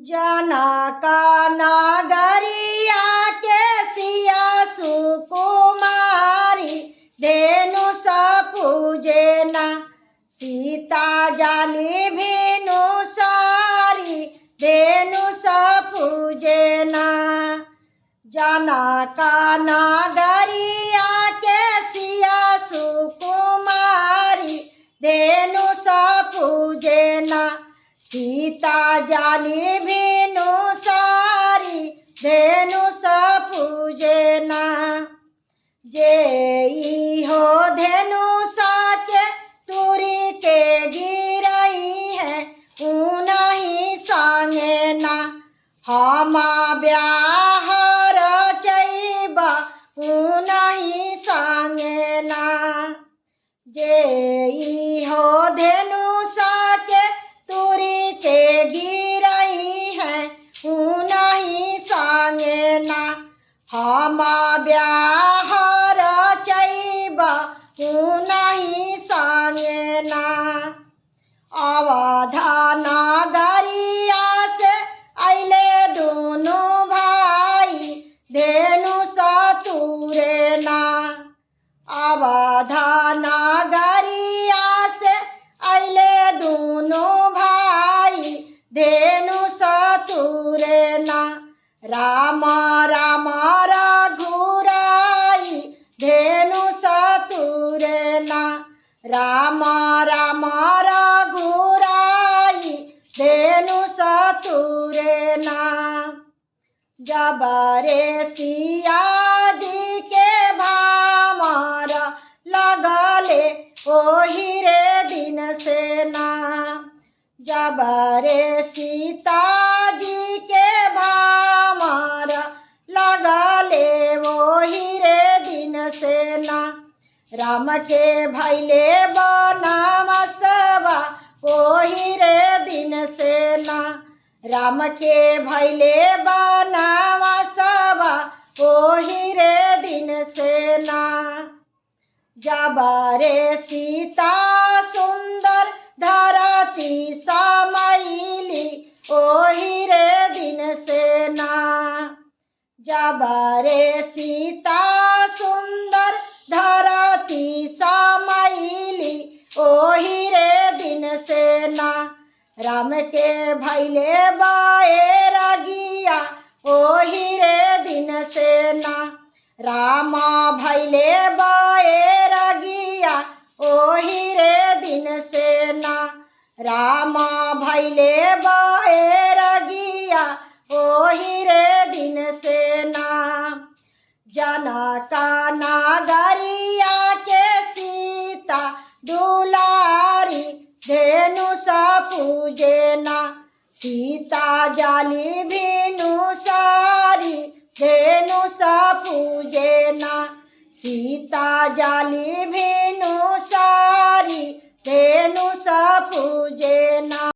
जनका नगरिया के सिया सुकुमारी धेनु पूजे ना सीता जाली भेनु सारी धेनु पूजे ना। जनका नगरिया के सिया सुकुमारी धेनु पूजे ना सीता जाली भेनु सारी धेनु पूजे ना। जेई हो धेनु साके तुरी के गिरई है उनही संगे ना हमा ब्याह रचैबा उनही संगे ना। जेई हो धेनु साके तुरी के गिरई है उनही संगे ना हमा ब्याह रचैबा उनही संगे ना। अवधा नगरिया से अइले दोनों भाई धेनु तुरे ना। अवधा नगरिया से अइले दोनों भाई धेनु तुरे ना। राम राम रघुराई धेनु तुरे ना राम राम रघुराई धेनु तुरे ना। जब रे सिया जी के भामर लगले ओही रे दिन से ना। जब रे सीता जी के भामर लगले ओही रे दिन से ना। राम के भैले बनवासवा ओही रे दिन से ना। राम के भैले बनवासवा ओही रे दिन से ना। जब रे सीता सुंदर धरती समैली ओही रे दिन से ना। जब रे सीता सुंदर धरती समैली ओही रे दिन से ना। राम के भैले बैरागिया ओही रे दिन से ना। राम भैले बैरागिया ओही रे दिन से ना। राम भैले बैरागिया ओही रे दिन से ना। जनका नगरिया के सीता दुलारी धेनु पूजे ना सीता जाली भेनु सारी धेनु पूजे ना सीता जाली भेनु